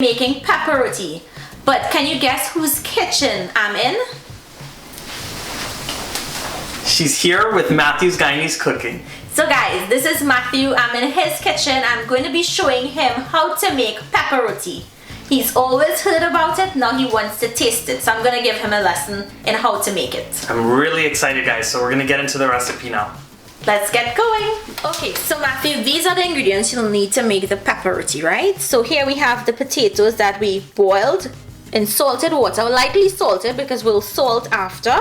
making pepper roti. But can you guess whose kitchen I'm in? She's here with Matthew's Guyanese Cooking. So guys, this is Matthew. I'm in his kitchen. I'm going to be showing him how to make pepper roti. He's always heard about it, now he wants to taste it. So I'm going to give him a lesson in how to make it. I'm really excited, guys, so we're going to get into the recipe now. Let's get going. Okay, so Matthew, these are the ingredients you'll need to make the pepper roti, right? So here we have the potatoes that we boiled in salted water, lightly salted because we'll salt after.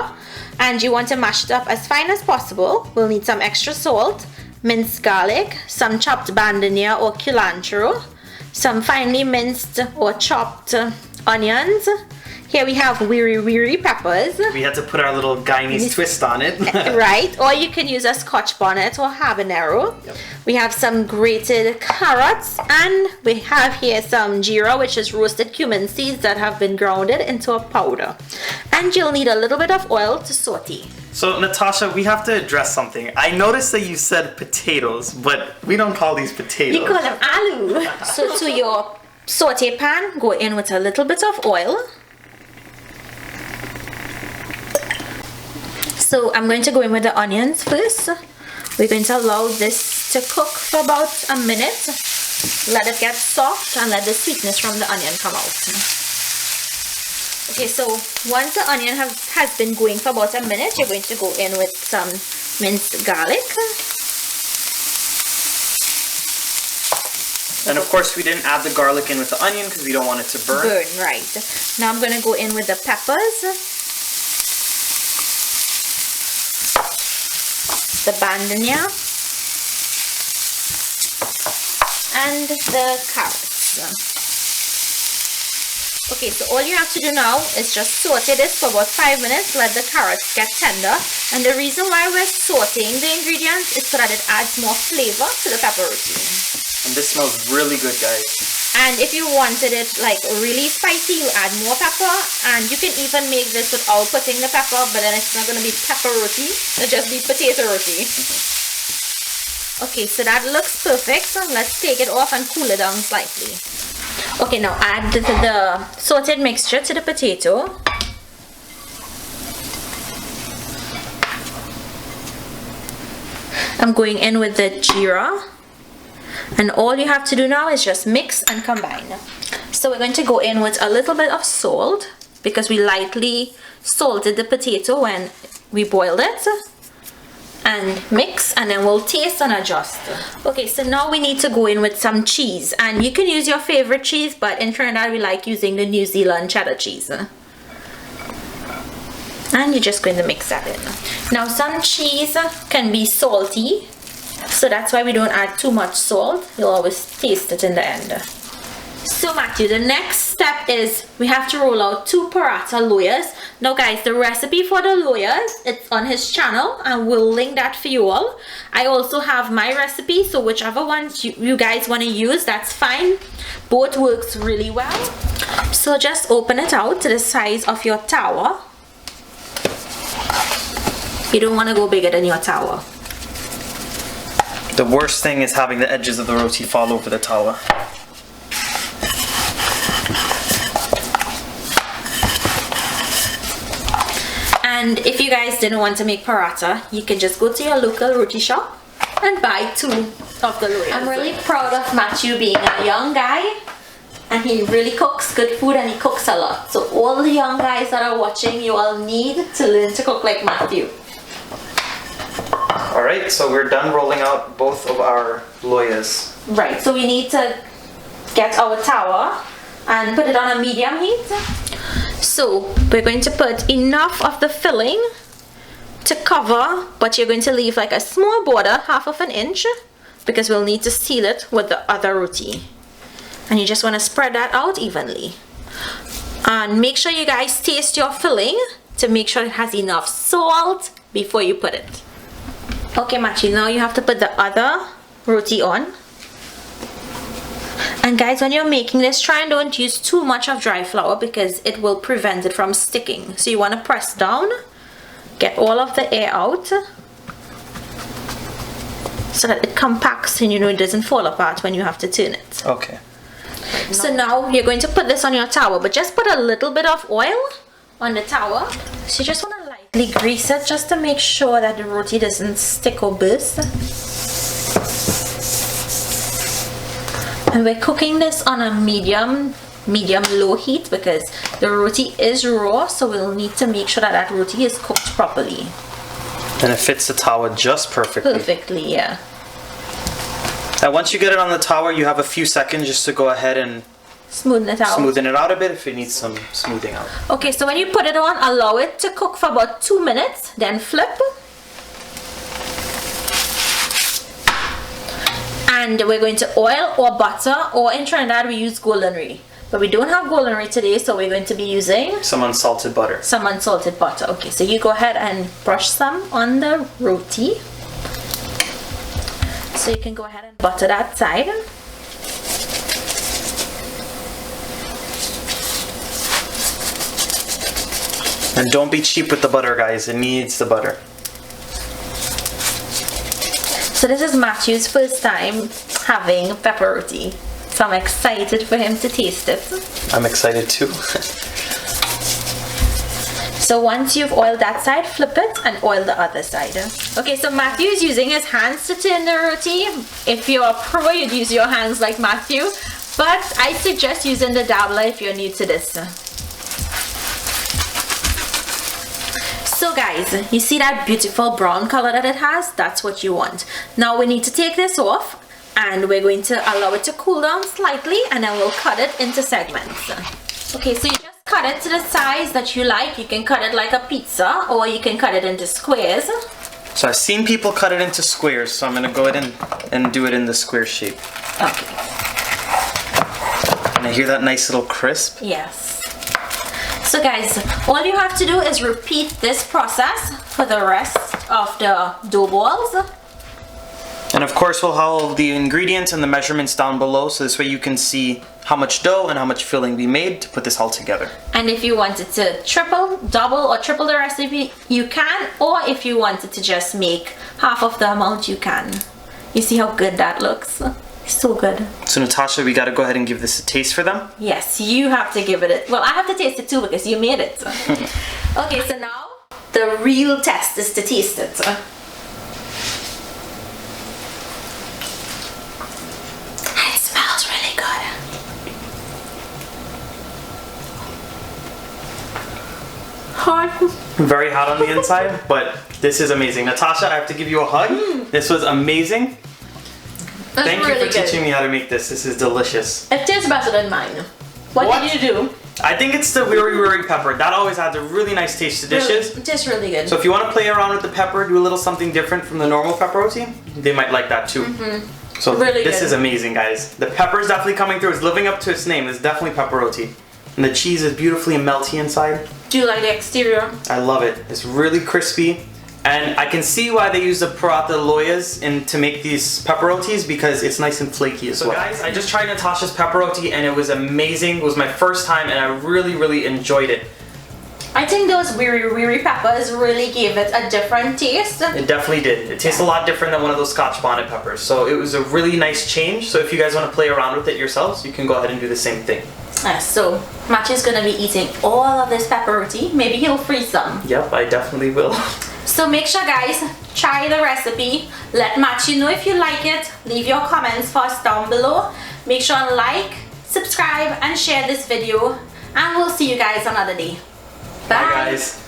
And you want to mash it up as fine as possible. We'll need some extra salt, minced garlic, some chopped bandanya or culantro, some finely minced or chopped onions. Here we have wiri peppers. We had to put our little Guyanese twist on it. Right, or you can use a Scotch bonnet or habanero. Yep. We have some grated carrots, and we have here some Geera, which is roasted cumin seeds that have been grounded into a powder. And you'll need a little bit of oil to saute. So Natasha, we have to address something. I noticed that you said potatoes, but we don't call these potatoes. You call them aloo. So to your saute pan, go in with a little bit of oil. So I'm going to go in with the onions first. We're going to allow this to cook for about a minute. Let it get soft and let the sweetness from the onion come out. Okay, so once the onion has been going for about a minute, you're going to go in with some minced garlic. And of course we didn't add the garlic in with the onion because we don't want it to burn. Right. Now I'm going to go in with the peppers, the bandanya, and the carrots. Okay, so all you have to do now is just saute this for about 5 minutes, let the carrots get tender. And the reason why we're sauteing the ingredients is so that it adds more flavor to the pepper roti. And this smells really good, guys. And if you wanted it like really spicy, you add more pepper. And you can even make this without putting the pepper, but then it's not going to be pepper roti. It'll just be potato roti. Okay, so that looks perfect. So let's take it off and cool it down slightly. Okay, now add the sauteed mixture to the potato. I'm going in with the Geera. And all you have to do now is just mix and combine. So we're going to go in with a little bit of salt because we lightly salted the potato when we boiled it. And mix, and then we'll taste and adjust. Okay, so now we need to go in with some cheese. And you can use your favorite cheese, but in Trinidad we like using the New Zealand cheddar cheese. And you're just going to mix that in. Now some cheese can be salty, so that's why we don't add too much salt. You'll always taste it in the end. So Matthew, the next step is we have to roll out 2 paratha loyas. Now guys, the recipe for the loyas, it's on his channel and we'll link that for you all. I also have my recipe, so whichever ones you guys want to use, that's fine. Both works really well. So just open it out to the size of your tower. You don't want to go bigger than your tower. The worst thing is having the edges of the roti fall over the tower. And if you guys didn't want to make paratha, you can just go to your local roti shop and buy 2 of the loyas. I'm really proud of Matthew being a young guy, and he really cooks good food and he cooks a lot. So all the young guys that are watching, you all need to learn to cook like Matthew. Alright, so we're done rolling out both of our loyas. Right, so we need to get our tower and put it on a medium heat. So we're going to put enough of the filling to cover, but you're going to leave like a small border, 1/2 inch, because we'll need to seal it with the other roti. And you just want to spread that out evenly. And make sure you guys taste your filling to make sure it has enough salt before you put it. Okay Matthew, now you have to put the other roti on. And guys, when you're making this, try and don't use too much of dry flour because it will prevent it from sticking. So you want to press down, get all of the air out so that it compacts and you know it doesn't fall apart when you have to turn it. Okay. So now you're going to put this on your tower, but just put a little bit of oil on the tower. So you just want to lightly grease it just to make sure that the roti doesn't stick or burst. And we're cooking this on a medium low heat because the roti is raw, so we'll need to make sure that that roti is cooked properly. And it fits the tower just perfectly. Perfectly, yeah. And once you get it on the tower, you have a few seconds just to go ahead and smoothen it out. Smoothen it out a bit if it needs some smoothing out. Okay, so when you put it on, allow it to cook for about 2 minutes, then flip. And we're going to oil or butter, or in Trinidad we use golden. But we don't have golden today, so we're going to be using some unsalted butter. Some unsalted butter. Okay, so you go ahead and brush some on the roti. So you can go ahead and butter that side. And don't be cheap with the butter, guys. It needs the butter. So this is Matthew's first time having pepper roti. So I'm excited for him to taste it. I'm excited too. So once you've oiled that side, flip it and oil the other side. Okay, so Matthew is using his hands to turn the roti. If you're a pro, you'd use your hands like Matthew. But I suggest using the dabbler if you're new to this. So guys, you see that beautiful brown color that it has? That's what you want. Now we need to take this off. And we're going to allow it to cool down slightly, and then we'll cut it into segments. Okay, so you just cut it to the size that you like. You can cut it like a pizza, or you can cut it into squares. So I've seen people cut it into squares, so I'm going to go ahead and do it in the square shape. Okay. And I hear that nice little crisp? Yes. So guys, all you have to do is repeat this process for the rest of the dough balls. And of course we'll have all the ingredients and the measurements down below, so this way you can see how much dough and how much filling we made to put this all together. And if you wanted to triple, double, or triple the recipe, you can. Or if you wanted to just make half of the amount, you can. You see how good that looks? So good. So Natasha, we gotta go ahead and give this a taste for them? Yes, you have to give it well, I have to taste it too because you made it. Okay, so now the real test is to taste it. Hot. Very hot on the inside, but this is amazing. Natasha, I have to give you a hug. This was amazing. Thank you for teaching me how to make this. This is delicious. It tastes better than mine. What did you do? I think it's the Wiri pepper. That always adds a really nice taste to dishes. It tastes really good. So if you want to play around with the pepper, do a little something different from the normal pepper roti, they might like that too. So really this is amazing, guys. The pepper is definitely coming through. It's living up to its name. It's definitely pepper roti. And the cheese is beautifully melty inside. Do you like the exterior? I love it. It's really crispy. And I can see why they use the Prata Loyas to make these pepper rotis, because it's nice and flaky as well. So guys, I just tried Natasha's pepper roti and it was amazing. It was my first time and I really enjoyed it. I think those Wiri peppers really gave it a different taste. It definitely did. It tastes a lot different than one of those Scotch bonnet peppers. So it was a really nice change. So if you guys want to play around with it yourselves, you can go ahead and do the same thing. So Matthew's gonna be eating all of this pepper roti. Maybe he'll freeze some. Yep, I definitely will. So make sure guys, try the recipe. Let Matthew know if you like it. Leave your comments for us down below. Make sure to like, subscribe, and share this video. And we'll see you guys another day. Bye. Bye guys.